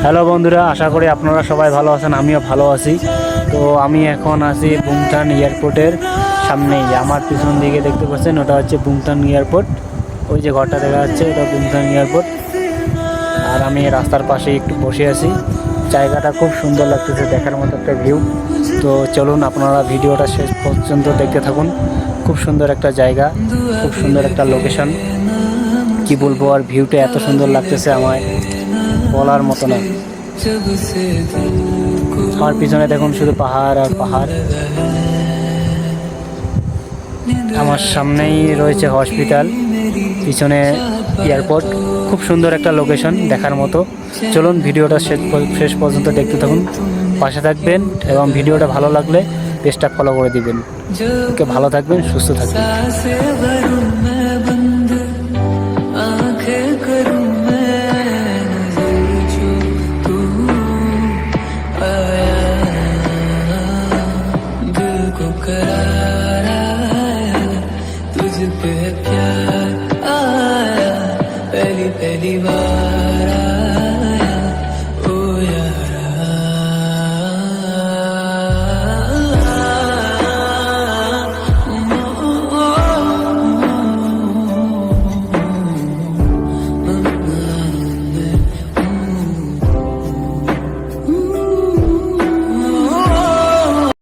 Hello বন্ধুরা, আশা করি আপনারা সবাই ভালো আছেন, আমিও ভালো আছি। তো আমি এখন আছি বুংটান এয়ারপোর্টের সামনেই। আমার পিছন দিকে দেখতে পাচ্ছেন, ওটা হচ্ছে বুংটান এয়ারপোর্ট। ওই যে ঘরটা দেখা যাচ্ছে, ওটা বুংটান এয়ারপোর্ট। আর আমি রাস্তার পাশে একটু বসে আছি। জায়গাটা খুব সুন্দর লাগতেছে, দেখার মতো একটা ভিউ। তো চলুন, আপনারা ভিডিওটা শেষ পর্যন্ত দেখতে থাকুন। খুব সুন্দর একটা জায়গা, খুব সুন্দর একটা লোকেশন। কি বলবো, আর ভিউটা এত সুন্দর লাগতেছে, আমায় বলার মতো না। আমার পিছনে দেখুন শুধু পাহাড় আর পাহাড়। আমার সামনেই রয়েছে হসপিটাল, পিছনে এয়ারপোর্ট। খুব সুন্দর একটা লোকেশন, দেখার মতো। চলুন ভিডিওটা শেষ পর্যন্ত দেখতে থাকুন, পাশে থাকবেন, এবং ভিডিওটা ভালো লাগলে পেজটা ফলো করে দিবেন। ওকে, ভালো থাকবেন, সুস্থ থাকবেন।